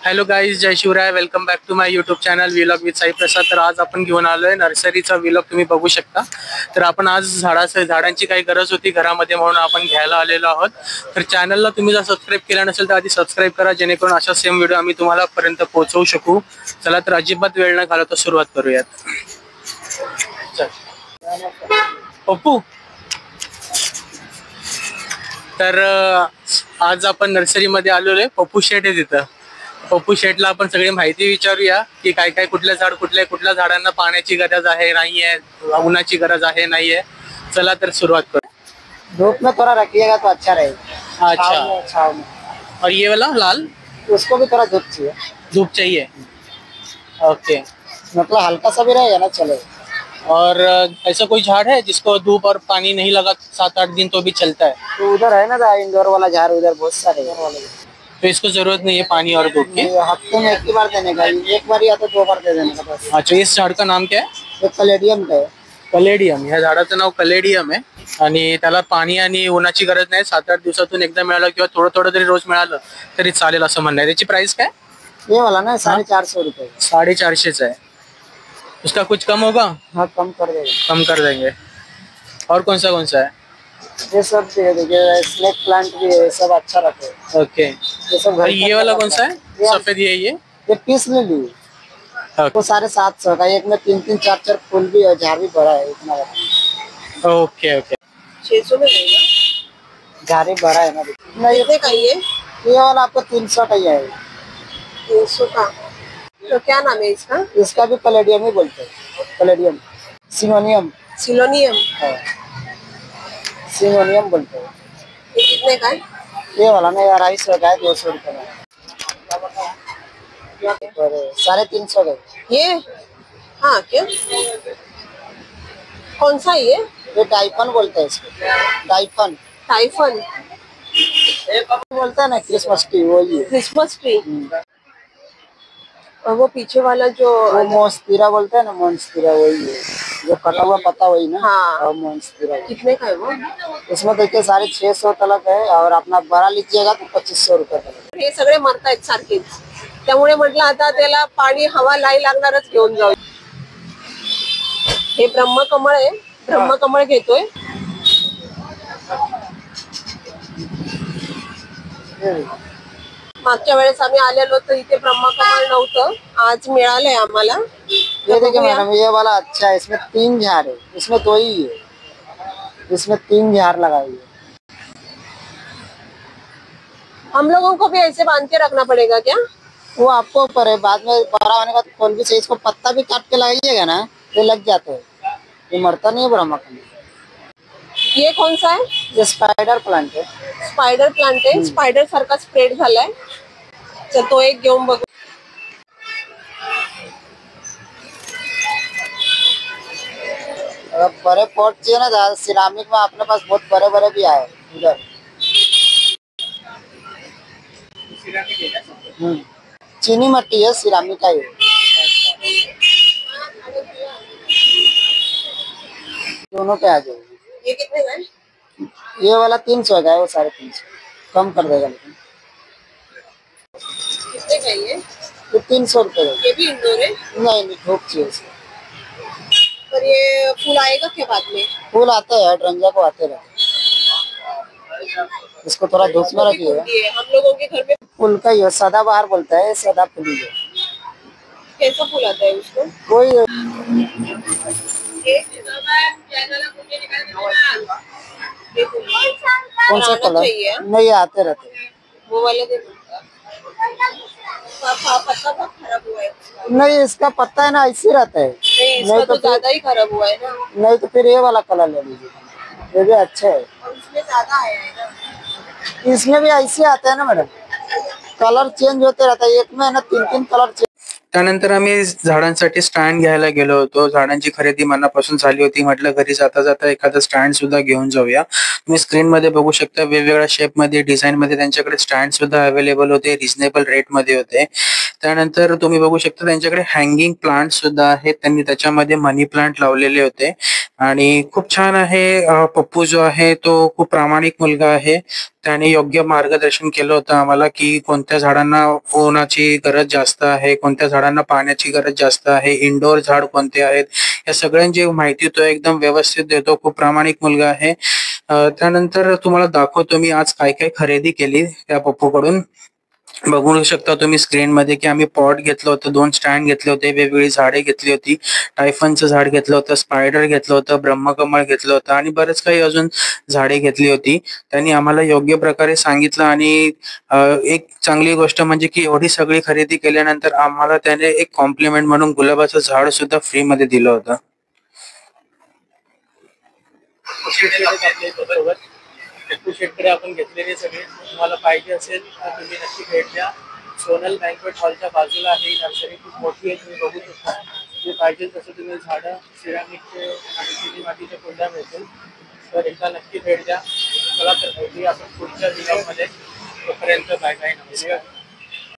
Hello guys, जय Shivray. Welcome back to my YouTube channel vlog with Sai Prasad. तर आज आपण घेऊन आलोय नर्सरीचा व्लॉग. तुम्ही बघू शकता. तर आपण आज झाडांची काही गरज होती घरामध्ये म्हणून आपण घ्यायला आलेलो आहोत. तर चॅनलला तुम्ही जर सबस्क्राईब केला नसेल तर आधी सबस्क्राईब करा, जेणेकरून अशा सेम व्हिडिओ आम्ही तुम्हाला पर्यंत पोहोचवू शकू. चला तर अजिबात वेळ न घालवता सुरुवात करूयात. पप्पू, तर आज आपण नर्सरीमध्ये आलेलो आहे. पप्पू शेट आहे तिथं. पप्पू शेटला आपण सगळी माहिती विचारूया की काय काय कुठल्या झाडांना पाण्याची गरज आहे नाहीये, उन्हाची गरज आहे नाहीये. चला तर सुरुवात करू. धूप में थोड़ा रखिएगा तो अच्छा रहेगा. अच्छा, छाव में. और ये वाला लाल, उसको भी थोड़ा धूप चाहिए. धूप चाहिए. ओके, मतलब हल्का सा भी रहेगा ना चलेगा. और ऐसा कोई झाड़ है जिसको धूप और पानी नहीं लगा 7-8 दिन तो भी चलता है? तो उधर है ना इंडोर वाला झाड़, उधर बहुत सारे वाले. तो इसको जरूरत नहीं है पानी और धूप की? हफ्ते में एक ही बार देने का, एक बार या तो 2 बार दे देने का बस. अच्छा, इस झाड का नाम क्या है? ये कलेडियम का है. कलेडियम. ह्या झाडाचं नाव कलेडियम आहे आणि त्याला पाणी आणि उन्हाची गरज नाही. 7-8 दिवसातून एकदा मिळालं किंवा थोडं थोडं जरी रोज मिळालं तरी चालेल असं म्हणणं आहे. त्याची प्राइस काय? ये वाला ना 450 रुपये. 450 है. उसका कुछ कम होगा? हाँ, कम कर देंगे. कम कर देंगे. और कौन सा है? ये सब देखिए, स्नेक प्लांट भी है, सब अच्छा रहता है. ओके. ये सब घर. ये वाला कौन सा है? सफेद ये पीस ले ली. वो 750 का. एक में 3-3, 4-4 फूल भी है, झाड़ भी बड़ा है इतना. Okay okay. 600 में रहेगा. झाड़ी बड़ा है ना. नहीं, इतने का ये वाला आपको 300 का ही आएगा. 300 का. तो क्या नाम है इसका? इसका भी कलेडियम ही बोलते हैं. कलेडियम, सिलोनियम. सिलोनियम बोलते हैं. ये कितने का है? ये वाला ना 250 का है, 200 रुपये का. 350 का. ये हाँ क्या, कौन सा ये टाइफन बोलते हैं इसको. टाइफन बोलते हैं ना. क्रिसमस ट्री, वही है. Christmas tree. और वो पीछे वाला जो मोन्स्टीरा बोलते हैं ना, मोन्स्टीरा वही है. जो कटा हुआ पत्ता वही ना. हाँ, मोन्स्टीरा. कितने का है वो? इसमें देखिए 650 तक है, और अपना बड़ा लीजिएगा तो 2500 रुपये तक. हे सगळे मरतायत सारखेच, त्यामुळे म्हटलं आता त्याला पाणी हवा लाई लागणारच घेऊन जाऊ. हे ब्रह्मकमळ आहे. ब्रह्मकमळ घेतोय. मागच्या वेळेस आम्ही आलेलो तर इथे ब्रह्मकमळ नव्हतं, आज मिळालंय आम्हाला. ये देखिए मैडम, ये वाला अच्छा है. इसमें 3 झाड़ है. इसमें 2 ही है. इसमें 3 झाड़ लगाई है. हम लोगों को भी ऐसे बांध के रखना पड़ेगा क्या? वो आपको ऊपर है. बाद में बड़ा होने का खोल भी सही. इसको पत्ता भी काट के लगाइएगा ना तो लग जाता है. ये मरता नहीं है ब्रह्मकमल. ये कौन सा है? ये स्पाइडर प्लांट है. स्पाइडर सारखा स्प्रेड झालाय. तर तो एक घेऊन बघू. बड़े पॉट चाहिए ना, सिरामिक में अपने पास बहुत बड़े बड़े भी आए उधर. चीनी मट्टी है, सिरामिक का ही. दोनों पे आ जाएगी. ये कितने का है? ये वाला 300 का है, वो 350. कम कर देगा लेकिन. कितने का ये? 300 रुपये. ये भी इंडोर है? नहीं, धूप चाहिए इसको. पर ये फूल आएगा क्या बाद में? फूल आते हैं, रंजा को आते रहते. इसको थोड़ा धूप में रखिएगा. हम लोगों के घर में फूल का ही सदाबहार बोलता है. सदा फूल है. कैसा फूल आता है उसको? कोई कौन सा कलर नहीं आते रहते. वो वाले पत्ता बहुत खराब हुआ है. नहीं, इसका पत्ता है ना ऐसे रहता है. नहीं तो ज्यादा ही खराब हुआ है ना. नहीं तो फिर ये वाला कलर ले लीजिए. ये भी अच्छा है. और इसमें ज्यादा आया है ना. इसमें भी ऐसे आता है ना मैडम, कलर चेंज होते रहता है. एक में ना 3-3 कलर चेंज. त्यानंतर आम्ही झाडांसाठी स्टँड घ्यायला गेलो होतो. झाडांची खरेदी मनापासून झाली होती. म्हटलं घरी जाता जाता एखादा स्टँड सुद्धा घेऊन जाऊया. तुम्ही स्क्रीन मध्ये बघू शकता, वेगवेगळ्या शेप मध्ये, डिझाईन मध्ये त्यांच्याकडे स्टँड सुद्धा अवेलेबल होते. रिझनेबल रेट मध्ये होते. त्यानंतर तुम्ही बघू शकता त्यांच्याकडे हँगिंग प्लांट सुद्धा आहेत. त्यांनी त्याच्यामध्ये मनी प्लांट लावलेले होते. आणि खूप छान आहे. पप्पू जो आहे तो खूप प्रामाणिक मुलगा आहे. त्याने योग्य मार्गदर्शन केलं होतं आम्हाला, की कोणत्या झाडांना उन्हाची गरज जास्त आहे, कोणत्या झाडांना पाण्याची गरज जास्त आहे, इंडोर झाड कोणते आहेत, या सगळ्यांची माहिती तो एकदम व्यवस्थित देतो. खूप प्रामाणिक मुलगा आहे. त्यानंतर तुम्हाला दाखवतो मी आज काय काय खरेदी केली त्या पप्पूकडून. बघू शकता तुम्ही स्क्रीन मध्ये की आम्ही पॉट घेतलं होतं, 2 स्टँड घेतले होते, वेगवेगळी झाडे घेतली होती. टायफनचं झाड घेतलं होतं, स्पायडर घेतलं होतं, ब्रह्मकमळ घेतलं होतं आणि बरेच काही अजून झाडे घेतली होती. त्यांनी आम्हाला योग्य प्रकारे सांगितलं आणि एक चांगली गोष्ट म्हणजे की एवढी सगळी खरेदी केल्यानंतर आम्हाला त्याने एक कॉम्प्लिमेंट म्हणून गुलाबाचं झाड सुद्धा फ्री मध्ये दिलं होतं. शेतकरी आपण घेतलेले सगळे. तुम्हाला पाहिजे असेल तर तुम्ही नक्की भेट द्या. सोनल बँकवेट हॉलच्या बाजूला ही नर्सरी खूप मोठी आहे, तुम्ही बघू शकता. जे पाहिजे तसं तुम्ही झाडं, सिरामिकचे आणि चिनी मातीच्या कुंड्या मिळतील. तर एकदा नक्की भेट द्या. चला तर भेटूया आपण पुढच्या व्हिडिओमध्ये. तोपर्यंत बाय बाय, नमस्कार.